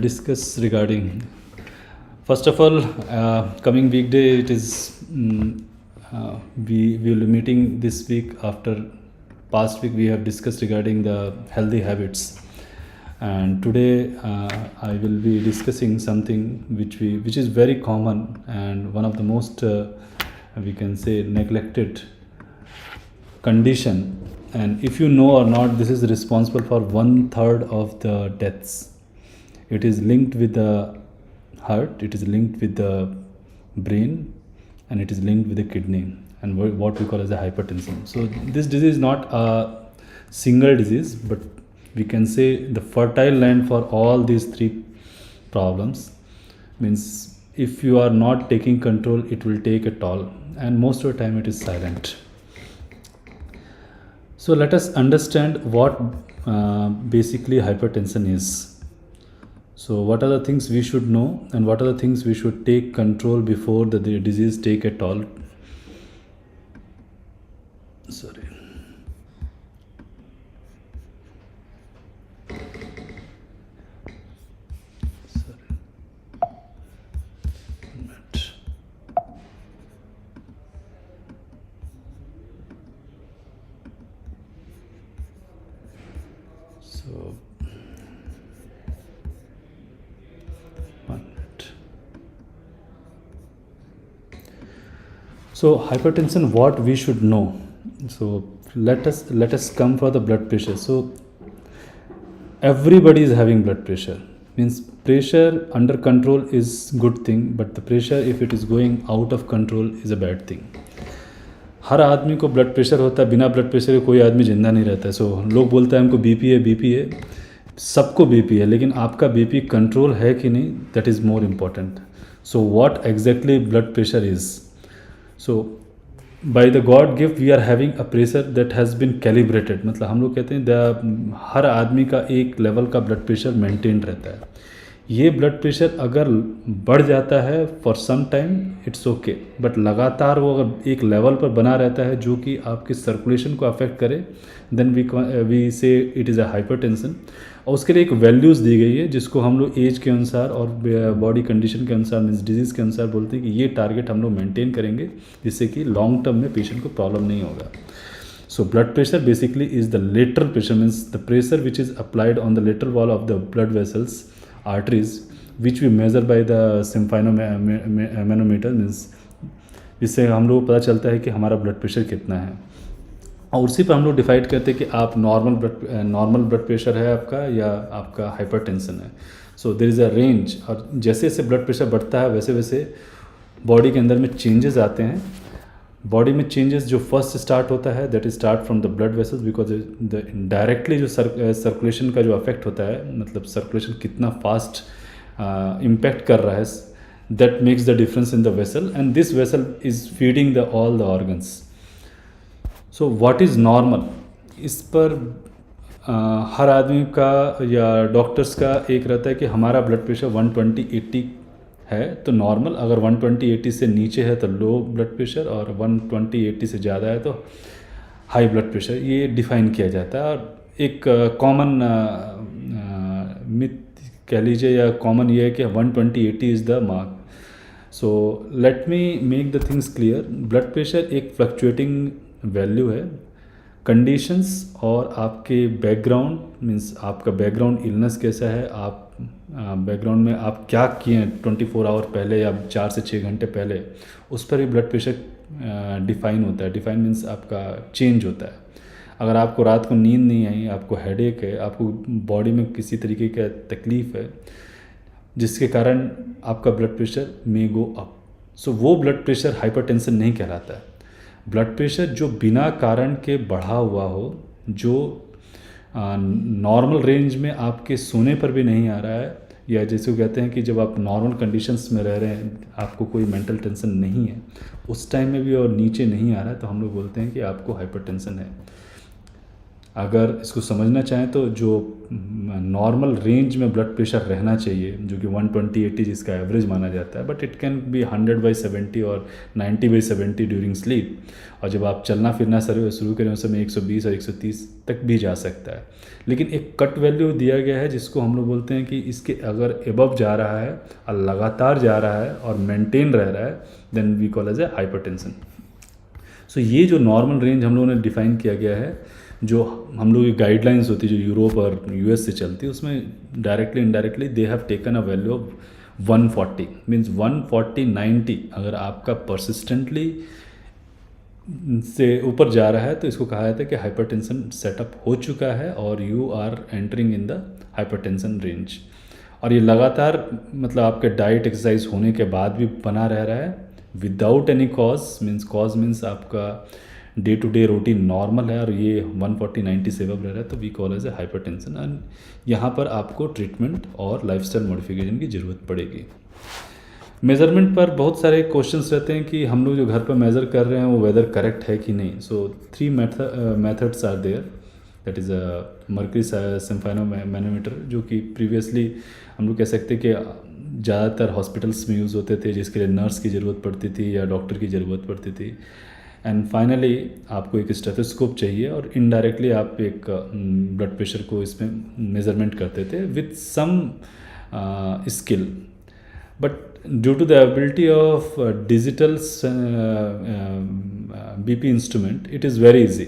Discuss regarding, first of all, coming weekday it is we will be meeting this week. After past week we have discussed regarding the healthy habits, and today I will be discussing something which is very common and one of the most we can say neglected condition. And if you know or not, this is responsible for 1/3 of the deaths. It is linked with the heart, it is linked with the brain, and it is linked with the kidney, and what we call as a hypertension. So this disease is not a single disease, but we can say the fertile land for all these three problems. Means if you are not taking control, it will take a toll, and most of the time it is silent. So let us understand what basically hypertension is. So what are the things we should know, and what are the things we should take control before the disease take a toll? Sorry. So So hypertension, what we should know. So let us come for the blood pressure. So everybody is having blood pressure. Means pressure under control is good thing, but the pressure if it is going out of control is a bad thing. हर आदमी को blood pressure होता है, बिना blood pressure के कोई आदमी जिंदा नहीं रहता है. सो लोग बोलते हैं हमको बीपी है, सबको बीपी है, लेकिन आपका बीपी कंट्रोल है कि नहीं, that is more important. So what exactly blood pressure is. So by the God gift we are having a pressure that has been calibrated. मतलब हम लोग कहते हैं हर आदमी का एक लेवल का ब्लड प्रेशर मेंटेन रहता है. ये ब्लड प्रेशर अगर बढ़ जाता है for some time it's okay, but लगातार वो अगर एक लेवल पर बना रहता है जो कि आपके सर्कुलेशन को अफेक्ट करे, देन वी से इट इज़ अ हाइपरटेंशन. और उसके लिए एक वैल्यूज़ दी गई है जिसको हम लोग एज के अनुसार और बॉडी कंडीशन के अनुसार, मीन्स डिजीज़ के अनुसार बोलते हैं कि ये टारगेट हम लोग मेंटेन करेंगे जिससे कि लॉन्ग टर्म में पेशेंट को प्रॉब्लम नहीं होगा. So blood pressure basically is the lateral pressure, means the pressure which is applied on the lateral wall of the blood vessels, arteries, which we measure by the symphenometer, means इससे हम लोग को पता चलता है कि हमारा ब्लड प्रेशर कितना है, और उसी पर हम लोग डिसाइड करते हैं कि आप नॉर्मल ब्लड प्रेशर है आपका या आपका हाइपरटेंशन है. So there is a range, और जैसे जैसे ब्लड प्रेशर बढ़ता है वैसे वैसे बॉडी के अंदर में चेंजेस आते हैं. बॉडी में चेंजेस जो फर्स्ट स्टार्ट होता है that is start from the blood vessels, because directly जो सर्कुलेशन का जो अफेक्ट होता है, मतलब सर्कुलेशन कितना फास्ट इम्पैक्ट कर रहा है, that makes the difference in the vessel, and this vessel is feeding the all the organs. So what is normal, इस पर हर आदमी का या डॉक्टर्स का एक रहता है कि हमारा ब्लड प्रेशर 120/80 है तो नॉर्मल, अगर 120/80 से नीचे है तो लो ब्लड प्रेशर, और 120/80 से ज़्यादा है तो हाई ब्लड प्रेशर. ये डिफ़ाइन किया जाता है. और एक कॉमन मिथ कह लीजिए या कॉमन ये है कि 120/80 is the mark. So let me make the things clear. Blood pressure एक फ्लक्चुएटिंग वैल्यू है. कंडीशंस और आपके बैकग्राउंड, मीन्स आपका बैकग्राउंड इलनेस कैसा है, आप बैकग्राउंड में आप क्या किए हैं 24 आवर पहले या 4 से 6 घंटे पहले, उस पर ही ब्लड प्रेशर डिफ़ाइन होता है. डिफ़ाइन मीन्स आपका चेंज होता है. अगर आपको रात को नींद नहीं आई, आपको हेडेक है, आपको बॉडी में किसी तरीके का तकलीफ़ है जिसके कारण आपका ब्लड प्रेशर मे गो अप, सो वो ब्लड प्रेशर हाइपरटेंशन नहीं कहलाता है. ब्लड प्रेशर जो बिना कारण के बढ़ा हुआ हो, जो नॉर्मल रेंज में आपके सोने पर भी नहीं आ रहा है, या जैसे वो कहते हैं कि जब आप नॉर्मल कंडीशंस में रह रहे हैं, आपको कोई मेंटल टेंशन नहीं है, उस टाइम में भी और नीचे नहीं आ रहा है, तो हम लोग बोलते हैं कि आपको हाइपरटेंशन है. अगर इसको समझना चाहें तो जो नॉर्मल रेंज में ब्लड प्रेशर रहना चाहिए, जो कि 120/80 जिसका एवरेज माना जाता है, बट इट कैन बी 100/70 और 90/70 ड्यूरिंग स्लीप। और जब आप चलना फिरना शुरू करें उस समय 120 और 130 तक भी जा सकता है। लेकिन एक कट वैल्यू दिया गया है जिसको हम लोग बोलते हैं कि इसके अगर एबव जा रहा है और लगातार जा रहा है और मेंटेन रह रहा है, then we call as a hypertension. So ये जो नॉर्मल रेंज हम लोगों ने डिफाइन किया गया है, जो हम लोग की गाइडलाइंस होती है जो यूरोप और यूएस से चलती है, उसमें directly indirectly they have taken a value of 140 means 140/90। अगर आपका परसिस्टेंटली से ऊपर जा रहा है तो इसको कहा जाता है कि हाइपरटेंशन सेटअप हो चुका है और you are entering in the hypertension range. और ये लगातार मतलब आपके डाइट एक्सरसाइज होने के बाद भी बना रह रहा है विदाउट एनी कॉज मीन्स आपका day to day routine normal है और ये 140/90 से अब रह रहा है, तो we call as a hypertension. And यहाँ पर आपको ट्रीटमेंट और लाइफस्टाइल मॉडिफिकेशन की ज़रूरत पड़ेगी। मेज़रमेंट पर बहुत सारे क्वेश्चंस रहते हैं कि हम लोग जो घर पर मेज़र कर रहे हैं वो वेदर करेक्ट है कि नहीं। So 3 methods are there, that is a mercury sphygmomanometer, जो कि प्रीवियसली हम लोग कह सकते हैं कि ज़्यादातर हॉस्पिटल्स में यूज़ होते थे, जिसके लिए नर्स की ज़रूरत पड़ती थी या डॉक्टर की ज़रूरत पड़ती थी। एंड फाइनली आपको एक स्टेथोस्कोप चाहिए और इनडायरेक्टली आप एक ब्लड प्रेशर को इसमें मेज़रमेंट करते थे with some skill. But due to the ability of digital BP instrument, it is very easy.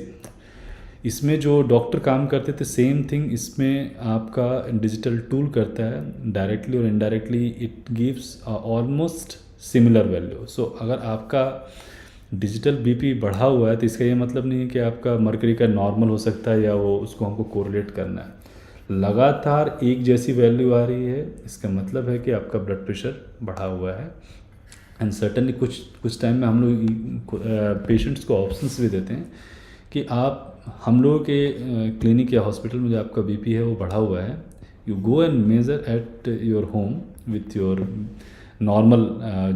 इसमें जो डॉक्टर काम करते थे सेम थिंग इसमें आपका डिजिटल टूल करता है, डायरेक्टली और indirectly it gives almost similar value. So अगर आपका डिजिटल बीपी बढ़ा हुआ है तो इसका ये मतलब नहीं है कि आपका मर्करी का नॉर्मल हो सकता है या वो उसको हमको कोरिलेट करना है। लगातार एक जैसी वैल्यू आ रही है, इसका मतलब है कि आपका ब्लड प्रेशर बढ़ा हुआ है। एंड सर्टनली कुछ टाइम में हम लोग पेशेंट्स को ऑप्शंस भी देते हैं कि आप हम लोगों के क्लिनिक या हॉस्पिटल में जो आपका बीपी है वो बढ़ा हुआ है, you go and measure at your home with your normal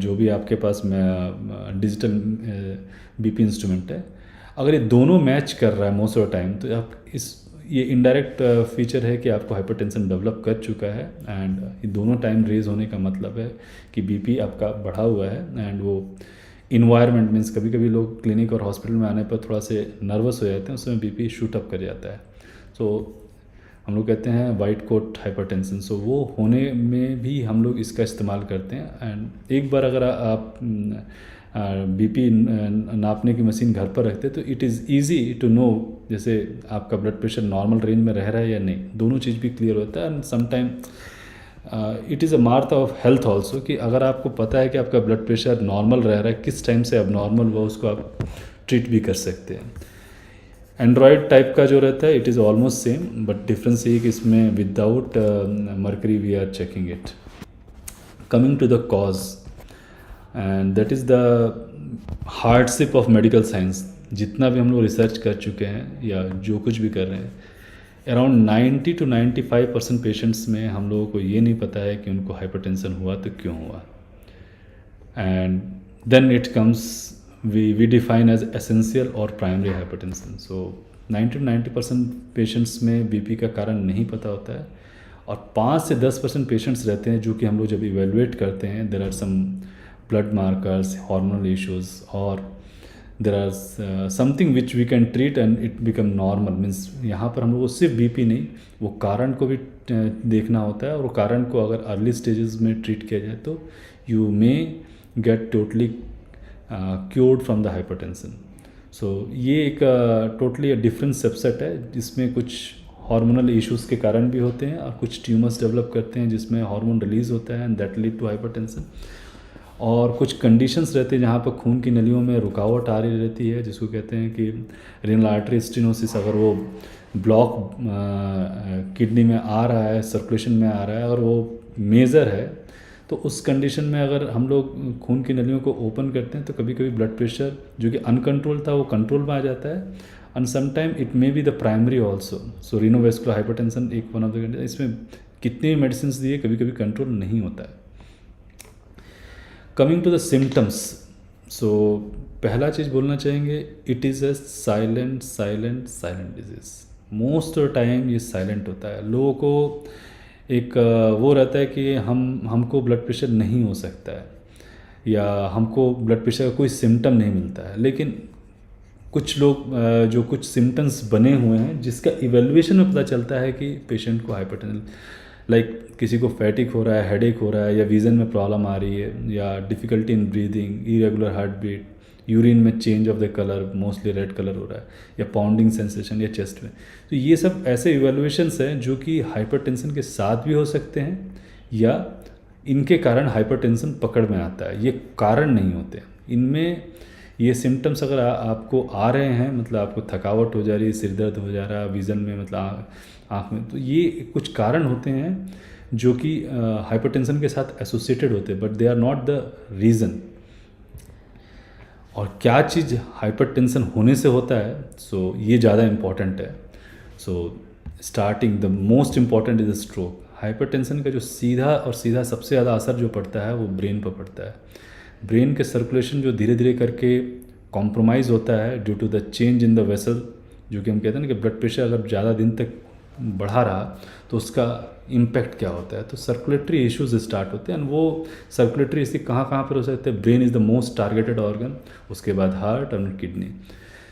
जो भी आपके पास डिजिटल बीपी इंस्ट्रूमेंट है। अगर ये दोनों मैच कर रहा है मोस्ट ऑफ द टाइम, तो आप ये इनडायरेक्ट फीचर है कि आपको हाइपरटेंशन डेवलप कर चुका है। एंड ये दोनों टाइम रेज होने का मतलब है कि बीपी आपका बढ़ा हुआ है। एंड वो इन्वायरमेंट मीन्स कभी कभी लोग क्लिनिक और हॉस्पिटल में आने पर थोड़ा से नर्वस हो जाते हैं, उस समय बीपी शूट अप कर जाता है। सो हम लोग कहते हैं वाइट कोट हाइपरटेंशन। सो वो होने में भी हम लोग इसका इस्तेमाल करते हैं। एंड एक बार अगर आप बीपी नापने की मशीन घर पर रखते हैं तो it is easy to know जैसे आपका ब्लड प्रेशर नॉर्मल रेंज में रह रहा है या नहीं, दोनों चीज़ भी क्लियर होता है। And sometime it is a mark of health also कि अगर आपको पता है कि आपका ब्लड प्रेशर नॉर्मल रह रहा है, किस टाइम से अब नॉर्मल हुआ उसको आप ट्रीट भी कर सकते हैं। एंड्रॉयड टाइप का जो रहता है it is almost same, but difference ये कि इसमें without mercury we are checking it. Coming to the cause, and that is the hardship of medical science. जितना भी हम लोग रिसर्च कर चुके हैं या जो कुछ भी कर रहे हैं, अराउंड 90 to 95% पेशेंट्स में हम लोगों को ये नहीं पता है कि उनको हाइपरटेंशन हुआ तो क्यों हुआ। And then it comes we define as essential और primary hypertension. So 90 to 90% patients में बीपी का कारण नहीं पता होता है और 5 से 10% पेशेंट्स रहते हैं जो कि हम लोग जब इवेलुएट करते हैं there are some blood markers, hormonal issues और there are something which we can treat and it become normal. Means यहाँ पर हम लोग को सिर्फ बीपी नहीं, वो कारण को भी देखना होता है और वो कारण को अगर अर्ली स्टेजेस में ट्रीट किया जाए तो you may get totally cured from the hypertension. So ये एक टोटली डिफरेंट सबसेट है जिसमें कुछ हार्मोनल इश्यूज़ के कारण भी होते हैं और कुछ ट्यूमर्स डेवलप करते हैं जिसमें हार्मोन रिलीज़ होता है and that lead to hypertension. और कुछ कंडीशंस रहते हैं जहाँ पर खून की नलियों में रुकावट आ रही रहती है जिसको कहते हैं कि रीनल आर्टरी स्टेनोसिस। अगर वो ब्लॉक किडनी में आ रहा है, सर्कुलेशन में आ रहा है और वो मेजर है, तो उस कंडीशन में अगर हम लोग खून की नलियों को ओपन करते हैं तो कभी कभी ब्लड प्रेशर जो कि अनकंट्रोल था वो कंट्रोल में आ जाता है। And sometime it may be the primary also. So renovascular hypertension एक वन ऑफ द कंडीशन, इसमें कितनी मेडिसिन दिए कभी कभी कंट्रोल नहीं होता है। कमिंग टू द सिम्टम्स, सो पहला चीज़ बोलना चाहेंगे, it is a silent disease. Most of time ये साइलेंट होता है। लोगों को एक वो रहता है कि हमको ब्लड प्रेशर नहीं हो सकता है, या हमको ब्लड प्रेशर का कोई सिम्टम नहीं मिलता है। लेकिन कुछ लोग जो कुछ सिम्टम्स बने हुए हैं जिसका इवेल्युएशन में पता चलता है कि पेशेंट को हाइपरटेंशन, लाइक किसी को फैटिक हो रहा है, हेडेक हो रहा है, या विज़न में प्रॉब्लम आ रही है, या difficulty in breathing, irregular heart beat, urine में change of the colour, mostly red colour हो रहा है, या पाउंडिंग सेंसेशन, या चेस्ट में। तो ये सब ऐसे इवेल्युएशंस हैं जो कि हाइपरटेंशन के साथ भी हो सकते हैं, या इनके कारण हाइपरटेंशन पकड़ में आता है। ये कारण नहीं होते इनमें। ये सिम्टम्स अगर आपको आ रहे हैं, मतलब आपको थकावट हो जा रही है, सिर दर्द हो जा रहा है, विज़न में मतलब आँख में, तो ये कुछ कारण होते हैं जो कि हाइपरटेंशन के साथ एसोसिएटेड होते हैं, but they are not the reason. और क्या चीज़ हाइपरटेंशन होने से होता है, सो ये ज़्यादा इम्पॉर्टेंट है। So starting the most important is stroke. Hypertension का जो सीधा सबसे ज़्यादा असर जो पड़ता है वो ब्रेन पर पड़ता है। ब्रेन के सर्कुलेशन जो धीरे धीरे करके कॉम्प्रोमाइज़ होता है due to the change in the vessel, जो कि हम कहते हैं ना कि ब्लड प्रेशर अगर ज़्यादा दिन तक बढ़ा रहा तो उसका इम्पैक्ट क्या होता है। तो सर्कुलेटरी इश्यूज स्टार्ट होते हैं, एंड वो सर्कुलेटरी इसी कहाँ पर हो सकते हैं। Brain is the most targeted organ, उसके बाद हार्ट और किडनी।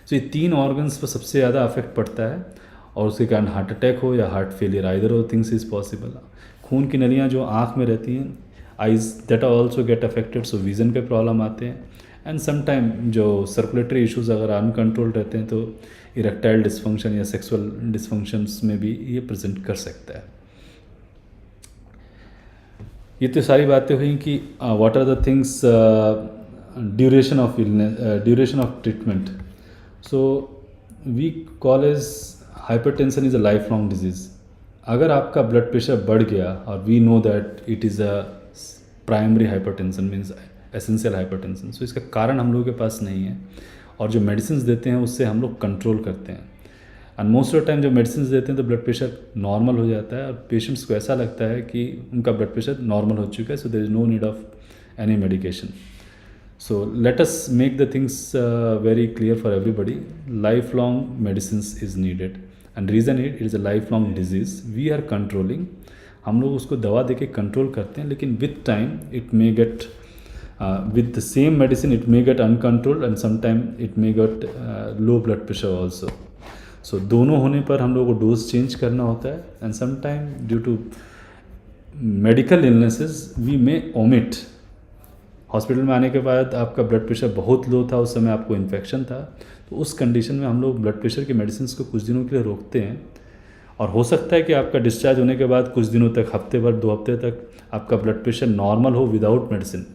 सो ये 3 ऑर्गन्स पर सबसे ज़्यादा अफेक्ट पड़ता है, और उसके कारण हार्ट अटैक हो या heart failure, either of things is possible. खून की नलियाँ जो आँख में रहती हैं, eyes that are also get affected, so vision पे प्रॉब्लम आते हैं। एंड समटाइम जो सर्कुलेटरी इश्यूज़ अगर अनकंट्रोल्ड रहते हैं तो इरेक्टाइल डिस्फंक्शन या सेक्सुअल डिस्फंक्शंस में भी ये प्रेजेंट कर सकता है। ये तो सारी बातें हुई कि what are the things, duration of illness, duration of treatment. So we call as hypertension is a life long disease. अगर आपका ब्लड प्रेशर बढ़ गया, और we know that it is a primary hypertension means essential hypertension, so इसका कारण हम लोगों के पास नहीं है, और जो मेडिसिन देते हैं उससे हम लोग कंट्रोल करते हैं। एंड मोस्ट ऑफ टाइम जो मेडिसिन देते हैं तो ब्लड प्रेशर नॉर्मल हो जाता है, और पेशेंट्स को ऐसा लगता है कि उनका ब्लड प्रेशर नॉर्मल हो चुका है, so there is no need of any medication. So let us make the things very clear for everybody. Life long medicine is needed, and reason it is a life long disease we are controlling. हम लोग उसको दवा दे के control करते हैं, लेकिन with time it may gate with the same medicine it may get uncontrolled, and sometime it may get low blood pressure also. So दोनों होने पर हम लोग को डोज चेंज करना होता है, and sometime due to medical illnesses we may omit. Hospital में आने के बाद आपका ब्लड प्रेशर बहुत लो था, उस समय आपको इन्फेक्शन था, तो उस कंडीशन में हम लोग ब्लड प्रेशर की मेडिसिन को कुछ दिनों के लिए रोकते हैं, और हो सकता है कि आपका डिस्चार्ज होने के बाद कुछ दिनों तक, हफ्ते भर 2 हफ्ते तक आपका ब्लड प्रेशर नॉर्मल हो विदाउट मेडिसिन।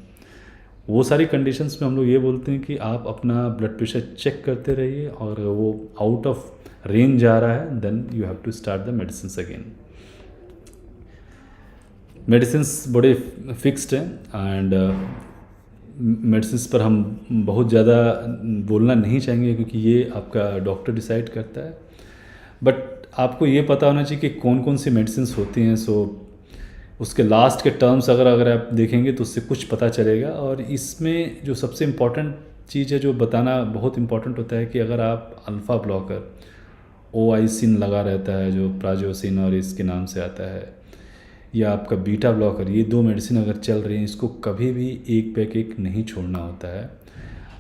वो सारी कंडीशंस में हम लोग ये बोलते हैं कि आप अपना ब्लड प्रेशर चेक करते रहिए, और वो आउट ऑफ रेंज जा रहा है, then you have to start the medicine again. Medicines बड़े फिक्स्ड हैं, एंड मेडिसिन्स पर हम बहुत ज़्यादा बोलना नहीं चाहेंगे, क्योंकि ये आपका डॉक्टर डिसाइड करता है। बट आपको ये पता होना चाहिए कि कौन कौन सी मेडिसिन्स होती हैं। सो उसके लास्ट के टर्म्स अगर आप देखेंगे तो उससे कुछ पता चलेगा। और इसमें जो सबसे इम्पॉर्टेंट चीज़ है जो बताना बहुत इम्पॉर्टेंट होता है कि अगर आप अल्फ़ा ब्लॉकर, ओआइसिन लगा रहता है जो प्राजोसिन और इसके नाम से आता है, या आपका बीटा ब्लॉकर, ये 2 मेडिसिन अगर चल रही हैं, इसको कभी भी एक पैक एक नहीं छोड़ना होता है।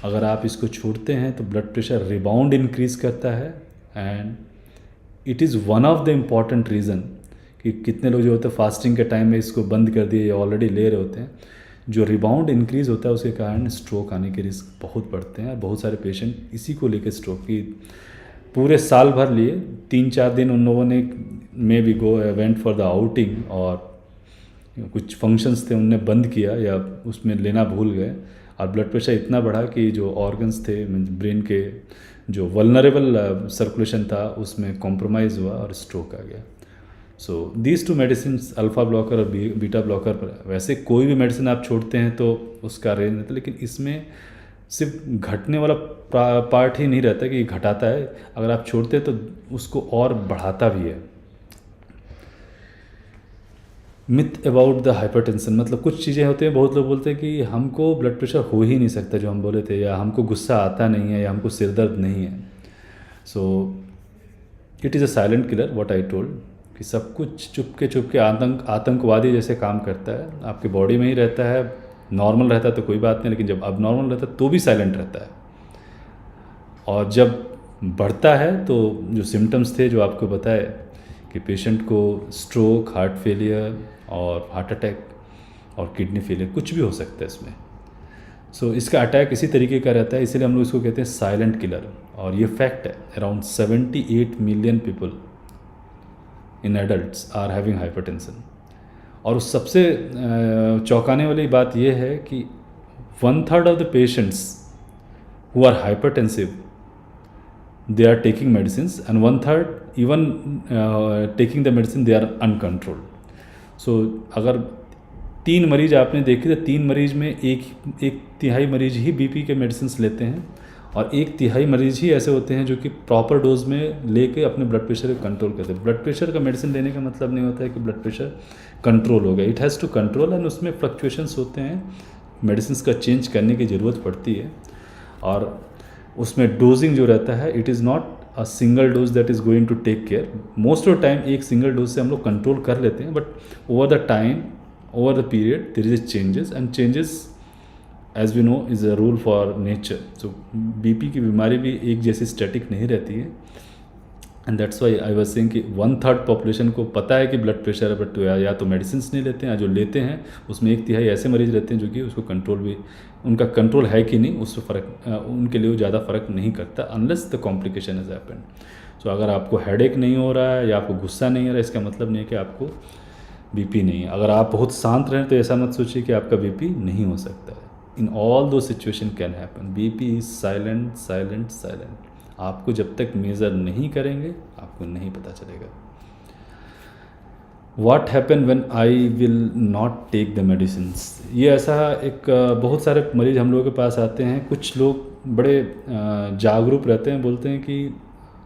अगर आप इसको छोड़ते हैं तो ब्लड प्रेशर रिबाउंड इंक्रीज़ करता है, and it is one of the important reason कि कितने लोग जो होते हैं फास्टिंग के टाइम में इसको बंद कर दिए या ऑलरेडी ले रहे होते हैं। जो रिबाउंड इंक्रीज़ होता है उसके कारण स्ट्रोक आने के रिस्क बहुत बढ़ते हैं। बहुत सारे पेशेंट इसी को लेकर स्ट्रोक की पूरे साल भर लिए 3-4 दिन उन लोगों ने may be went for the outing, और कुछ फंक्शंस थे उनने बंद किया या उसमें लेना भूल गए, और ब्लड प्रेशर इतना बढ़ा कि जो ऑर्गन्स थे ब्रेन के जो वल्नरेबल सर्कुलेशन था उसमें कॉम्प्रोमाइज़ हुआ और स्ट्रोक आ गया। So these 2 medicine, alpha blocker और बीटा ब्लॉकर, पर वैसे कोई भी मेडिसिन आप छोड़ते हैं तो उसका रेंज रहता है, लेकिन इसमें सिर्फ घटने वाला पार्ट ही नहीं रहता कि घटाता है, अगर आप छोड़ते हैं तो उसको और बढ़ाता भी है। मिथ अबाउट द हाइपरटेंशन, मतलब कुछ चीज़ें होती हैं, बहुत लोग बोलते हैं कि हमको ब्लड प्रेशर हो ही नहीं सकता जो हम बोले थे, या हमको गुस्सा आता नहीं है, या हमको सिर दर्द नहीं है। So it is a silent killer, what I told, कि सब कुछ चुपके आतंकवादी जैसे काम करता है, आपके बॉडी में ही रहता है। नॉर्मल रहता है तो कोई बात नहीं, लेकिन जब अब नॉर्मल रहता है तो भी साइलेंट रहता है। और जब बढ़ता है तो जो सिम्टम्स थे जो आपको बताए कि पेशेंट को स्ट्रोक, हार्ट फेलियर और हार्ट अटैक और किडनी फेलियर कुछ भी हो सकता है इसमें। सो इसका अटैक इसी तरीके का रहता है, इसीलिए हम लोग इसको कहते हैं साइलेंट किलर। और ये फैक्ट है, around 78 million people in adults are having hypertension. और उस सबसे चौंकाने वाली बात यह है कि 1/3 of the patients who are hypertensive they are taking medicines, and 1/3 even taking the medicine they are uncontrolled. So अगर 3 मरीज आपने देखे तो 3 मरीज में एक तिहाई मरीज ही बीपी के मेडिसिन लेते हैं, और 1/3 मरीज ही ऐसे होते हैं जो कि प्रॉपर डोज में लेके अपने ब्लड प्रेशर को कंट्रोल करते हैं। ब्लड प्रेशर का मेडिसिन लेने का मतलब नहीं होता है कि ब्लड प्रेशर कंट्रोल हो गया, it has to control, and उसमें फ्लक्चुएशंस होते हैं, मेडिसिन का चेंज करने की ज़रूरत पड़ती है। और उसमें डोजिंग जो रहता है, it is not a single dose that is going to take care. Most of time एक सिंगल डोज से हम लोग कंट्रोल कर लेते हैं, but over the time, over the period there is changes, and changes as we know is a rule for nature. So BP की बीमारी भी एक जैसी स्टैटिक नहीं रहती है, and that's why I was saying कि 1/3 पॉपुलेशन को पता है कि ब्लड प्रेशर है, बट या तो मेडिसिन नहीं लेते हैं, या जो लेते हैं उसमें 1/3 ऐसे मरीज रहते हैं जो कि उसको कंट्रोल भी, उनका कंट्रोल है कि नहीं उससे फ़र्क, उनके लिए ज़्यादा फ़र्क नहीं करता unless the complication is happened. So अगर आपको हेडेक नहीं हो रहा है या आपको गुस्सा नहीं आ रहा है, इसका मतलब नहीं है कि आपको बीपी नहीं है। अगर आप बहुत शांत रहें तो ऐसा मत सोचिए कि आपका बीपी नहीं हो सकता है। इन ऑल दो situation can happen. BP is silent silent silent. आपको जब तक मेज़र नहीं करेंगे आपको नहीं पता चलेगा। What happen when I will not take the medicines, ये ऐसा एक बहुत सारे मरीज हम लोगों के पास आते हैं। कुछ लोग बड़े जागरूक रहते हैं, बोलते हैं कि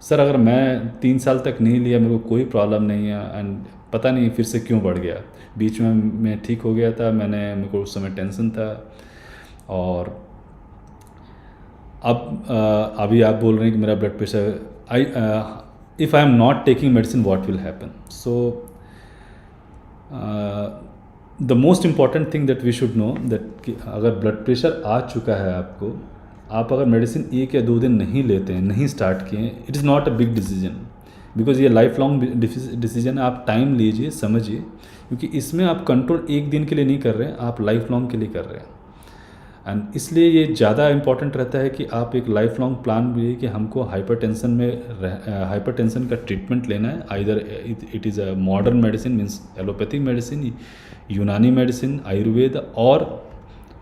सर अगर मैं 3 साल तक नहीं लिया मेरे को कोई प्रॉब्लम नहीं है, एंड पता नहीं फिर से क्यों बढ़ गया, बीच में मैं ठीक हो गया था, मेरे को उस समय टेंशन था, और अब अभी आप बोल रहे हैं कि मेरा blood pressure, if I am not taking medicine what will happen. So the most important thing that we should know that कि अगर ब्लड प्रेशर आ चुका है आपको, आप अगर मेडिसिन 1 या 2 दिन नहीं लेते हैं, नहीं स्टार्ट किए, it is not a big decision, because ये लाइफ लॉन्ग डिसीजन है। आप टाइम लीजिए, समझिए, क्योंकि इसमें आप कंट्रोल 1 दिन के लिए नहीं कर रहे हैं, आप लाइफ लॉन्ग के लिए कर रहे हैं। एंड इसलिए ये ज़्यादा इंपॉर्टेंट रहता है कि आप एक लाइफ लॉन्ग प्लान भी कि हमको हाइपरटेंशन का ट्रीटमेंट लेना है। Either it is a modern medicine, means allopathic medicine, यूनानी मेडिसिन, आयुर्वेद और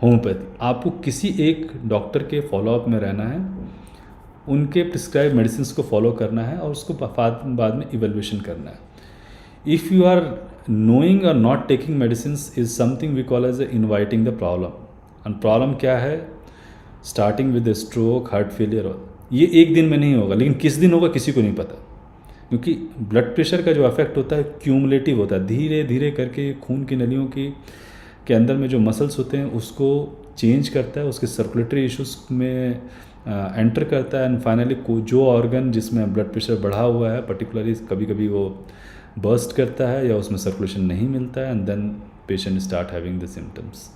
होम्योपैथी। आपको किसी एक डॉक्टर के फॉलोअप में रहना है, उनके प्रिस्क्राइब मेडिसिन को फॉलो करना है, और उसको बाद में इवेल्युएशन करना है। इफ़ यू आर नोइंग और not taking medicine is something we call as inviting the problem. And problem क्या है? Starting with stroke, heart failure. ये एक दिन में नहीं होगा, लेकिन किस दिन होगा किसी को नहीं पता, क्योंकि ब्लड प्रेशर का जो इफेक्ट होता है क्यूमुलेटिव होता है। धीरे धीरे करके खून की नलियों के अंदर में जो मसल्स होते हैं उसको चेंज करता है, उसके सर्कुलेटरी इश्यूज में एंटर करता है, एंड फाइनली जो ऑर्गन जिसमें ब्लड प्रेशर बढ़ा हुआ है पर्टिकुलरली कभी कभी वो बर्स्ट करता है या उसमें सर्कुलेशन नहीं मिलता है, and then patient start having the symptoms.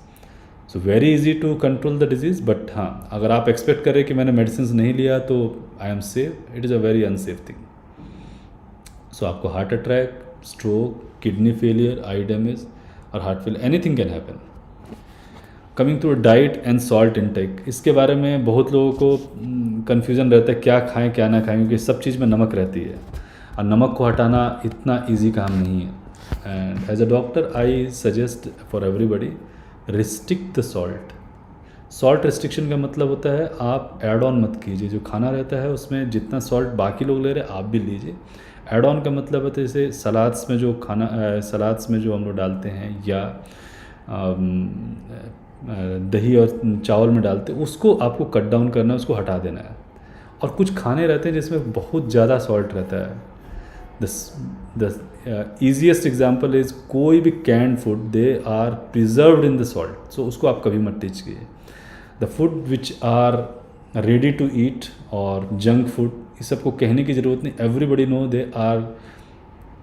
So very easy to control the disease, but हाँ, अगर आप एक्सपेक्ट करें कि मैंने मेडिसिन नहीं लिया तो I am safe, it is a very unsafe thing. So आपको heart attack, stroke, kidney failure, eye damage और heart failure, anything can happen. Coming to diet and salt intake, इसके बारे में बहुत लोगों को कन्फ्यूज़न रहता है क्या खाएं क्या ना खाएं, क्योंकि सब चीज़ में नमक रहती है और नमक को हटाना इतना ईजी काम नहीं है। And as a doctor I suggest for everybody, restrict the salt. Salt restriction का मतलब होता है आप ऐड ऑन मत कीजिए, जो खाना रहता है उसमें जितना सॉल्ट बाकी लोग ले रहे हैं आप भी लीजिए। ऐड ऑन का मतलब होता है जैसे सलाद्स में जो सलाद्स में जो हम लोग डालते हैं या दही और चावल में डालते हैं, उसको आपको कट डाउन करना है, उसको हटा देना है। और कुछ खाने रहते हैं जिसमें बहुत ज़्यादा सॉल्ट रहता है। द ईजीएस्ट एग्जाम्पल इज़ कोई भी canned food, they are preserved in the salt, so उसको आप कभी मत टीच कीजिए। The food which are ready to eat और जंक फूड, ये सबको कहने की ज़रूरत नहीं, everybody know they are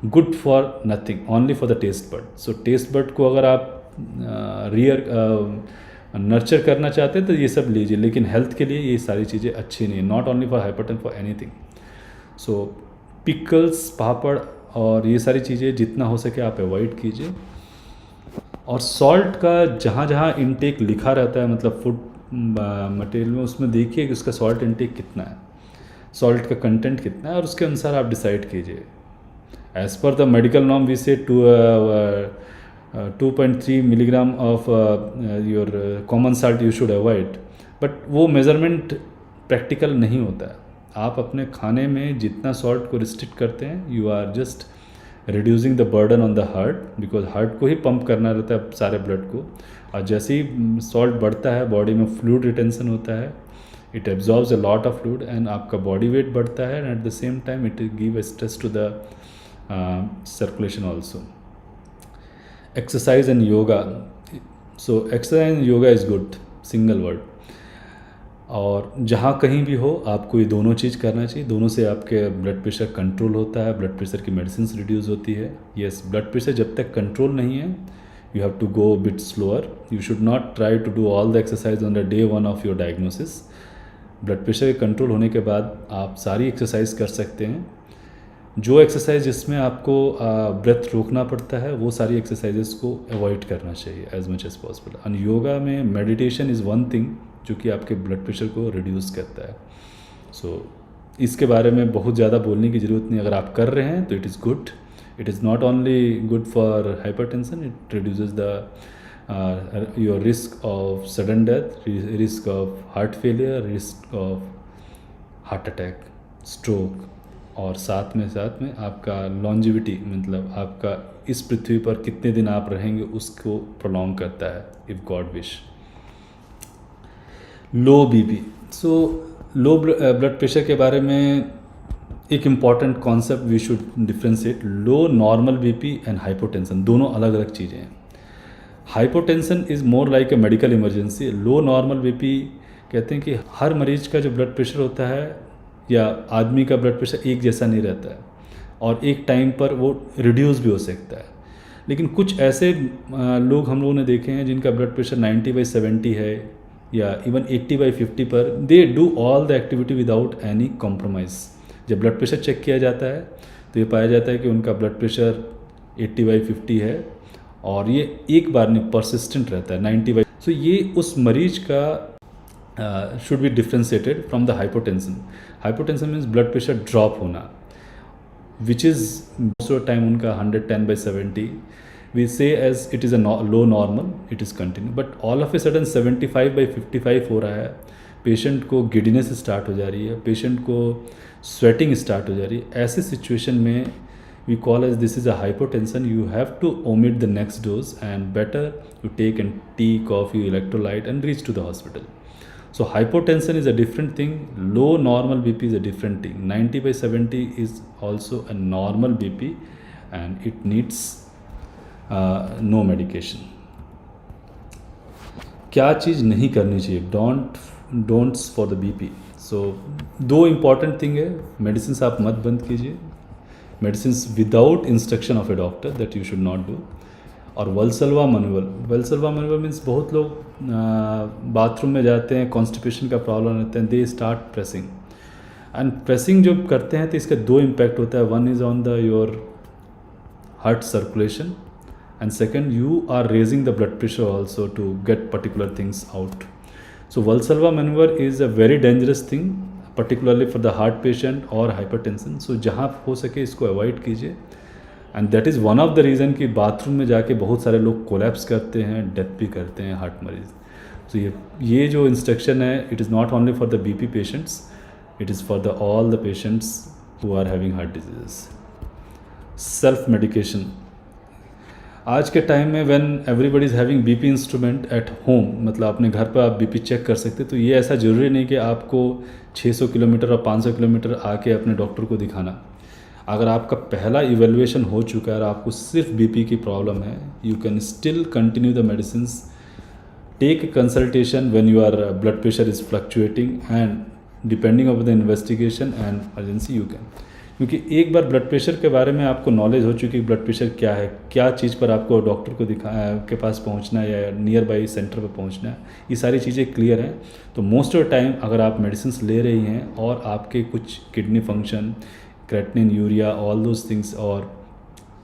good for nothing, only for the taste bud. So taste bud को अगर आप नर्चर करना चाहते हैं तो ये सब लीजिए, लेकिन हेल्थ के लिए ये सारी चीज़ें अच्छी नहीं है, not only for hypertension, for anything. So pickles, papad और ये सारी चीज़ें जितना हो सके आप अवॉइड कीजिए। और सॉल्ट का जहाँ जहाँ इनटेक लिखा रहता है, मतलब फूड मटेरियल में, उसमें देखिए कि उसका सॉल्ट इनटेक कितना है, सॉल्ट का कंटेंट कितना है, और उसके अनुसार आप डिसाइड कीजिए। As per the medical norm we से 2.3 milligram of your common salt you should avoid, but वो मेज़रमेंट प्रैक्टिकल नहीं होता है। आप अपने खाने में जितना सॉल्ट को रिस्ट्रिक्ट करते हैं, you are just reducing the burden on the heart, because heart को ही पंप करना रहता है सारे ब्लड को, और जैसे ही सॉल्ट बढ़ता है बॉडी में फ्लूइड रिटेंशन होता है, it absorbs a lot of fluid and आपका बॉडी वेट बढ़ता है, and at the same time it give a stress to the circulation also. Exercise and yoga, so exercise and yoga is good, single word. और जहाँ कहीं भी हो आपको ये दोनों चीज़ करना चाहिए, दोनों से आपके ब्लड प्रेशर कंट्रोल होता है, ब्लड प्रेशर की मेडिसिन रिड्यूस होती है। यस, ब्लड प्रेशर जब तक कंट्रोल नहीं है, you have to go bit slower, you should not try to do all the exercise on the day 1 of your diagnosis. Blood pressure के control होने के बाद आप सारी एक्सरसाइज कर सकते हैं। जो एक्सरसाइज जिसमें आपको ब्रेथ रोकना पड़ता है, वो सारी एक्सरसाइजेस को अवॉइड करना चाहिए as much as possible. And yoga में मेडिटेशन इज़ वन थिंग जो कि आपके ब्लड प्रेशर को रिड्यूस करता है। सो इसके बारे में बहुत ज़्यादा बोलने की ज़रूरत नहीं, अगर आप कर रहे हैं तो it is good. It is not only good for hypertension, it reduces the your risk of sudden death, risk of heart failure, risk of heart attack, stroke, और साथ में आपका लॉन्जिविटी, मतलब आपका इस पृथ्वी पर कितने दिन आप रहेंगे उसको प्रोलॉन्ग करता है, if God wish. Low BP, so low blood pressure के बारे में एक important concept we should differentiate. Low normal BP and hypotension दोनों अलग अलग चीज़ें हैं। Hypotension is more like a medical emergency. Low normal BP कहते हैं कि हर मरीज का जो ब्लड प्रेशर होता है या आदमी का ब्लड प्रेशर एक जैसा नहीं रहता है, और एक टाइम पर वो रिड्यूस भी हो सकता है। लेकिन कुछ ऐसे लोग हम लोगों ने देखे हैं जिनका ब्लड प्रेशर 90/70 है या इवन 80/50 पर, they do all the activity without any compromise. जब ब्लड प्रेशर चेक किया जाता है तो ये पाया जाता है कि उनका ब्लड प्रेशर 80/50 है, और ये एक बार नहीं, परसिस्टेंट रहता है 90/। सो ये उस मरीज का should be differentiated from the hypotension. Hypotension means blood pressure drop होना, which is most of the time उनका 110/70. We say as it is a low normal, it is continue. But all of a sudden 75/55 हो रहा है, patient को giddiness start हो जा रही है, पेशेंट को स्वेटिंग स्टार्ट हो जा रही है। ऐसे सिचुएशन में we call as this is a hypotension. You have to omit the next dose and better you take and tea, coffee, electrolyte and reach to the hospital. So hypotension is a different thing, low normal BP is a different thing. 90/70 is also a normal BP and it needs no medication. क्या चीज़ नहीं करनी चाहिए, don'ts for the BP. सो दो important thing है, medicine आप मत बंद कीजिए, medicine without instruction of A doctor, that you should not do. और वल्सल्वा मैनुअल मीन्स बहुत लोग बाथरूम में जाते हैं, कॉन्स्टिपेशन का प्रॉब्लम रहता है, they start pressing, and pressing जब करते हैं तो इसका दो इम्पैक्ट होता है। One is on the your heart circulation and second you are raising the blood pressure also to get particular things out. So Valsalva manoeuvre is a very dangerous thing, particularly for the heart patient और hypertension. So जहाँ हो सके इसको avoid कीजिए, and that is one of the reason कि bathroom में जाके बहुत सारे लोग कोलैप्स करते हैं, डेथ भी करते हैं हार्ट मरीज। सो ये जो इंस्ट्रक्शन है, it is not only for the BP patients, it is for the all the patients who are having heart diseases. Self medication, आज के टाइम में when everybody is having BP instrument at home, मतलब अपने घर पर आप BP check कर सकते, तो ये ऐसा ज़रूरी नहीं कि आपको 600 किलोमीटर और 500 किलोमीटर आके अपने डॉक्टर को दिखाना। अगर आपका पहला इवेल्युएशन हो चुका है और आपको सिर्फ बीपी की प्रॉब्लम है, you can still continue the medicine, take consultation when your blood pressure is fluctuating, and depending upon the investigation and urgency you can, क्योंकि एक बार ब्लड प्रेशर के बारे में आपको नॉलेज हो चुकी है ब्लड प्रेशर क्या है, क्या चीज़ पर आपको डॉक्टर को के पास पहुंचना है या नियर बाई सेंटर पर पहुंचना है, ये सारी चीज़ें क्लियर हैं, तो मोस्ट ऑफ टाइम अगर आप मेडिसिन ले रही हैं और आपके कुछ kidney function, creatinine, urea, all those things और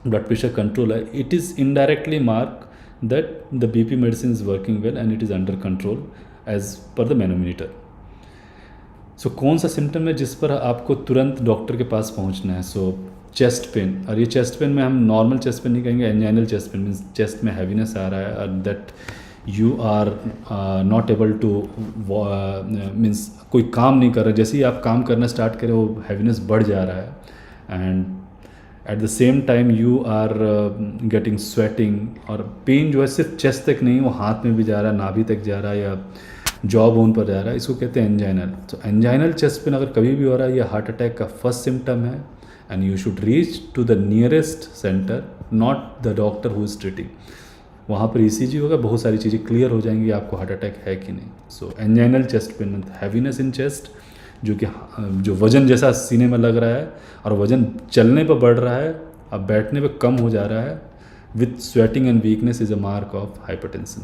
ब्लड प्रेशर कंट्रोल है, it is indirectly mark that the BP medicine is working well and it is under control as per the manometer. So कौन सा symptom है जिस पर आपको तुरंत doctor के पास पहुंचना है? सो चेस्ट पेन, और ये चेस्ट पेन में हम नॉर्मल चेस्ट पेन नहीं कहेंगे, anginal chest pain means chest में हैवीनेस आ रहा है और that you are not able to means कोई काम नहीं कर रहा, जैसे ही आप काम करना स्टार्ट करें वो हैवीनेस बढ़ जा रहा है and at the same time you are getting sweating, और पेन जो है सिर्फ चेस्ट तक नहीं, वो हाथ में भी जा रहा है, नाभि तक जा रहा है या जॉ बोन पर जा रहा है, इसको कहते हैं एंजाइनल। तो एंजाइनल चेस्ट पेन अगर कभी भी हो रहा है, ये हार्ट अटैक का फर्स्ट सिम्टम है and you should reach to the nearest centre, not the doctor who is treating. वहाँ पर ECG होगा, बहुत सारी चीज़ें क्लियर हो जाएंगी आपको हार्ट अटैक है कि नहीं। So anginal chest pain, heaviness in chest, जो कि जो वज़न जैसा सीने में लग रहा है और वज़न चलने पर बढ़ रहा है, अब बैठने पे कम हो जा रहा है, with sweating and weakness is a mark of hypertension,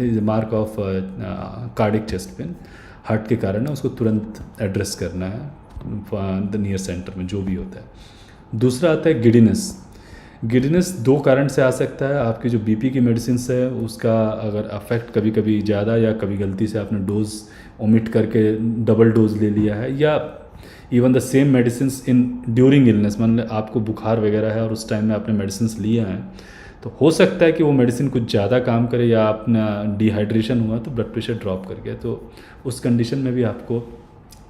is a mark of cardiac chest pain. Heart के कारण है, उसको तुरंत एड्रेस करना है द नियर सेंटर में जो भी होता है। दूसरा आता है गिडीनेस। गिडीनेस दो कारण से आ सकता है, आपकी जो बीपी की मेडिसिन है उसका अगर अफेक्ट कभी कभी ज़्यादा या कभी गलती से आपने डोज ओमिट करके डबल डोज ले लिया है, या even the same medicine in during illness, मतलब आपको बुखार वगैरह है और उस टाइम में आपने मेडिसिन लिया है, तो हो सकता है कि वो मेडिसिन कुछ ज़्यादा काम करे या अपना डिहाइड्रेशन हुआ तो ब्लड प्रेशर ड्रॉप कर गया, तो उस कंडीशन में भी आपको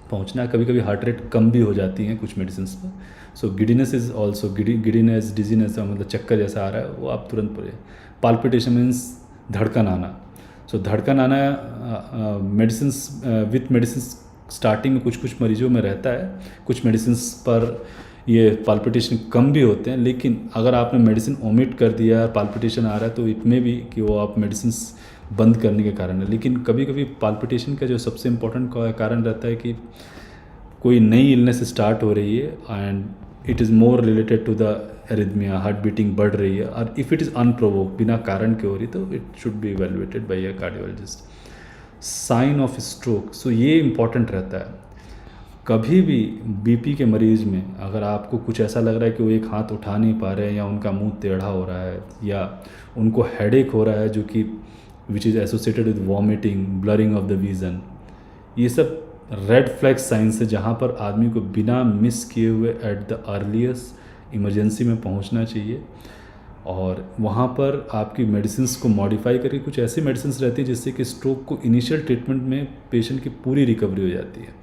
पहुंचना है। कभी कभी हार्ट रेट कम भी हो जाती हैं कुछ मेडिसिन पर। So giddiness is also, giddiness, dizziness, मतलब चक्कर जैसा आ रहा है वो आप तुरंत पड़े। पाल्पिटेशन मीन्स धड़कन आना। सो धड़कन आना मेडिसिन विथ मेडिसिन स्टार्टिंग में कुछ मरीजों में रहता है, कुछ मेडिसिन पर ये पाल्पिटेशन कम भी होते हैं, लेकिन अगर आपने मेडिसिन ओमिट कर दिया, पाल्पिटेशन आ रहा है, तो इट में भी कि वो आप मेडिसिन बंद करने के कारण है। लेकिन कभी कभी पाल्पिटेशन का जो सबसे इम्पोर्टेंट कारण रहता है कि कोई नई इलनेस स्टार्ट हो रही है and it is more related to the arrhythmia, heart beating बढ़ रही है, और इफ़ इट इज़ अनप्रोवोक, बिना कारण के हो रही, तो it should be evaluated by a cardiologist. Sign of stroke, so ये इम्पॉर्टेंट रहता है। कभी भी बीपी के मरीज़ में अगर आपको कुछ ऐसा लग रहा है कि वो एक हाथ उठा नहीं पा रहे हैं, या उनका मुंह टेढ़ा हो रहा है, या उनको हेडेक हो रहा है जो कि which is associated with vomiting, blurring of the vision, ये सब रेड फ्लैग साइंस है जहाँ पर आदमी को बिना मिस किए हुए एट द अर्लीस्ट इमरजेंसी में पहुँचना चाहिए। और वहाँ पर आपकी मेडिसिन को मॉडिफाई करके कुछ ऐसी मेडिसिन रहती है जिससे कि स्ट्रोक को इनिशियल ट्रीटमेंट में पेशेंट की पूरी रिकवरी हो जाती है।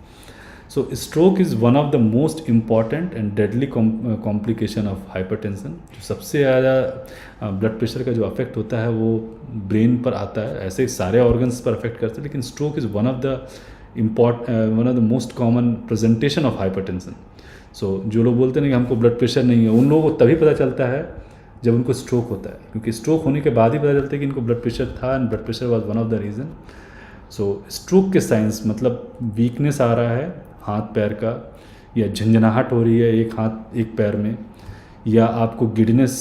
So stroke is one of the most important and deadly complication of hypertension. सबसे ज़्यादा ब्लड प्रेशर का जो अफेक्ट होता है वो ब्रेन पर आता है, ऐसे सारे ऑर्गन्स पर अफेक्ट करता है, लेकिन stroke is one of the most common presentation of hypertension. So जो लोग बोलते हैं कि हमको ब्लड प्रेशर नहीं है, उन लोगों को तभी पता चलता है जब उनको स्ट्रोक होता है, क्योंकि स्ट्रोक होने के बाद ही पता चलता है कि इनको ब्लड प्रेशर था and blood pressure was one of the reason. So stroke के साइंस मतलब वीकनेस आ रहा है हाथ पैर का, या झंझनाहट हो रही है एक हाथ एक पैर में, या आपको गिडनेस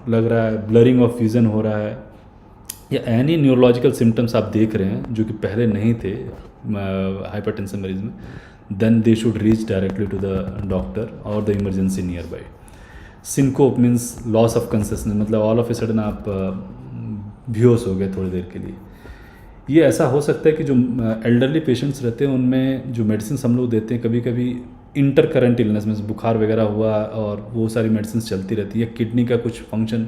लग रहा है, ब्लरिंग ऑफ विजन हो रहा है, या एनी न्यूरोलॉजिकल सिम्टम्स आप देख रहे हैं जो कि पहले नहीं थे हाइपरटेंशन मरीज में, then they should reach directly to the doctor और the emergency nearby. Syncope means loss of consciousness, मतलब ऑल ऑफ ए सडन आप बेहोश हो गए थोड़ी देर के लिए। ये ऐसा हो सकता है कि जो एल्डरली पेशेंट्स रहते हैं उनमें जो मेडिसिन हम लोग देते हैं, कभी कभी इंटर करंट इलनेस में बुखार वगैरह हुआ और वो सारी मेडिसिन चलती रहती है, किडनी का कुछ फंक्शन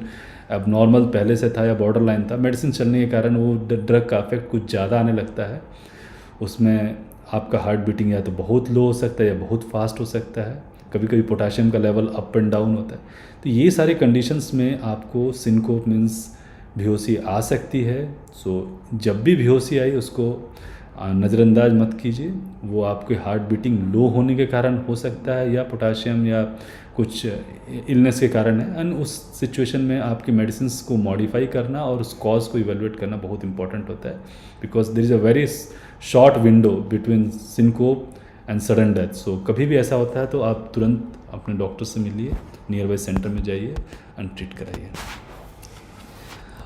अब नॉर्मल पहले से था या बॉर्डर लाइन था, मेडिसिन चलने के कारण वो ड्रग का इफेक्ट कुछ ज़्यादा आने लगता है, उसमें आपका हार्ट बीटिंग या तो बहुत लो हो सकता है या बहुत फास्ट हो सकता है, कभी कभी पोटाशियम का लेवल अप एंड डाउन होता है। तो ये सारे कंडीशंस में आपको सिंकोप मीन्स बेहोशी आ सकती है। सो जब भी बेहोशी आई उसको नज़रअंदाज मत कीजिए, वो आपके हार्ट बीटिंग लो होने के कारण हो सकता है या पोटाशियम या कुछ इलनेस के कारण है, एंड उस सिचुएशन में आपकी मेडिसिन को मॉडिफाई करना और उस कॉज को इवेलुएट करना बहुत इंपॉर्टेंट होता है, because there is a very short window between syncope and sudden death. So कभी भी ऐसा होता है तो आप तुरंत अपने डॉक्टर से मिलिए, नियर बाई सेंटर में जाइए एंड ट्रीट कराइए।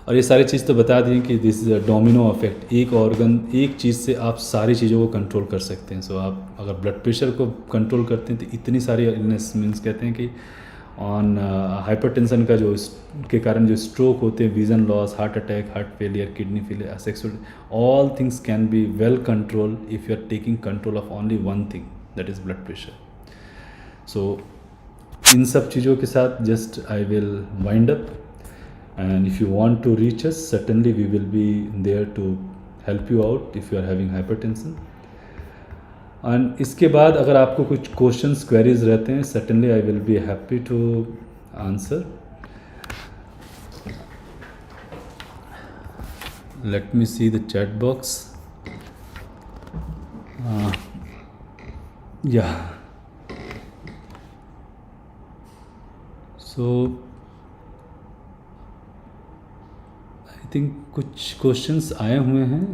और ये सारी चीज़ तो बता दी कि this is a domino effect, एक ऑर्गन एक चीज़ से आप सारी चीज़ों को कंट्रोल कर सकते हैं। सो आप अगर ब्लड प्रेशर को कंट्रोल करते हैं तो इतनी सारी इलनेस, मीन्स कहते हैं कि ऑन हाइपरटेंशन का जो के कारण जो स्ट्रोक होते हैं, vision loss, heart attack, heart failure, kidney failure, sexual, all things can be well control if you are taking control of only one thing, that is blood pressure. So इन सब चीज़ों के साथ just I will wind up, and if you want to reach us, certainly we will be there to help you out if you are having hypertension. and इसके बाद अगर आपको कुछ क्वेश्चंस क्वेरीज रहते हैं, certainly I will be happy to answer. Let me see the chat box. Yeah, so I think कुछ questions आए हुए हैं।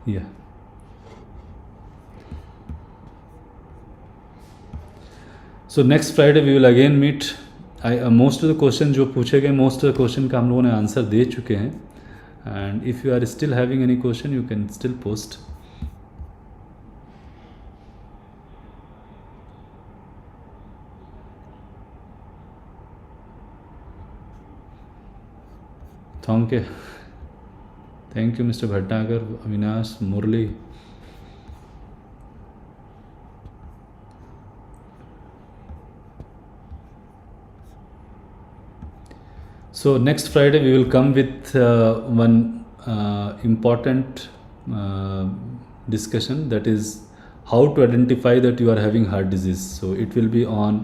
या so next Friday we will again meet. Most of the question जो पूछे गए, मोस्ट ऑफ द क्वेश्चन का हम लोगों ने आंसर दे चुके हैं। And if you are still having any question you can still post. Thank you mister Bhatnagar, Avinash, Murli. So next Friday we will come with one important discussion, that is how to identify that you are having heart disease. So it will be on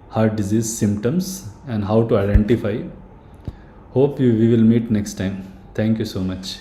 heart disease symptoms and how to identify. Hope we will meet next time. Thank you so much.